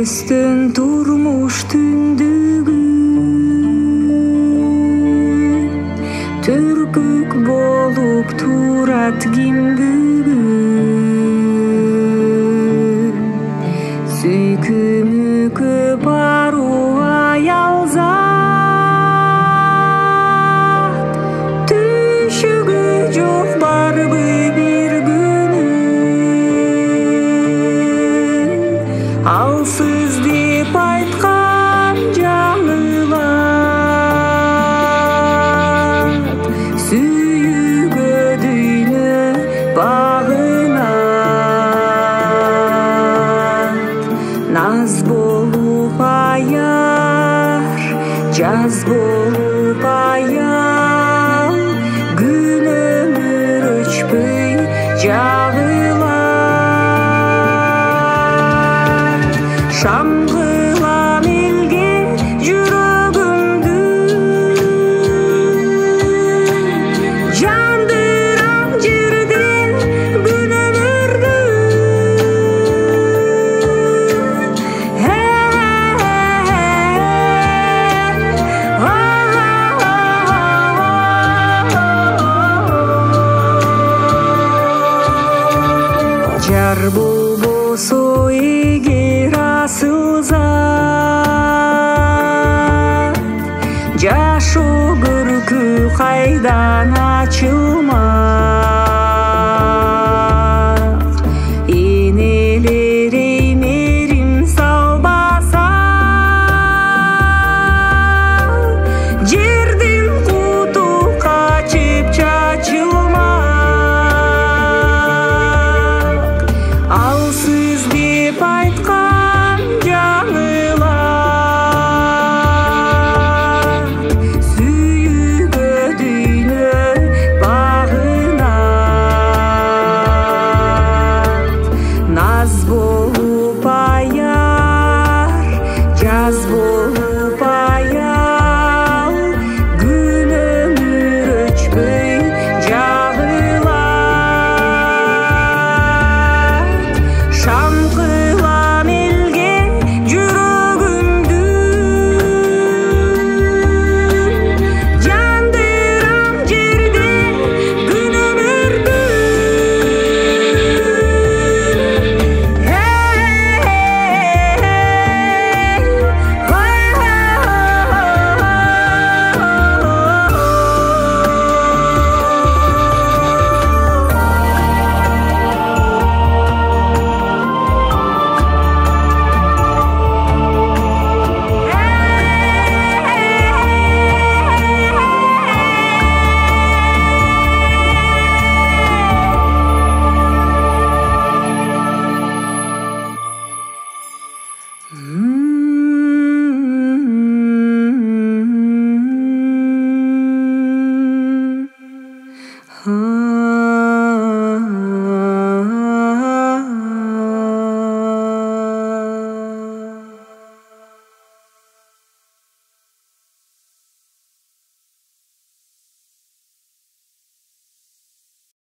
көстөн турмуш түндүгү түркүк болуп турат ким бүгүн сүйкүмү көп аруу аял зат түшүгү жок барбы бир күнү алсыз деп айткан жаңылат сүйгөдүнө багынат наз болуп аяр жаз болуп аял күн өмүр өчпөй жагылар шам кылам элге жүрөгүмдү жандырам жерде күн өмүрдү жар болбосо эгер асыл зат жашоо көркү кайдан ачылмак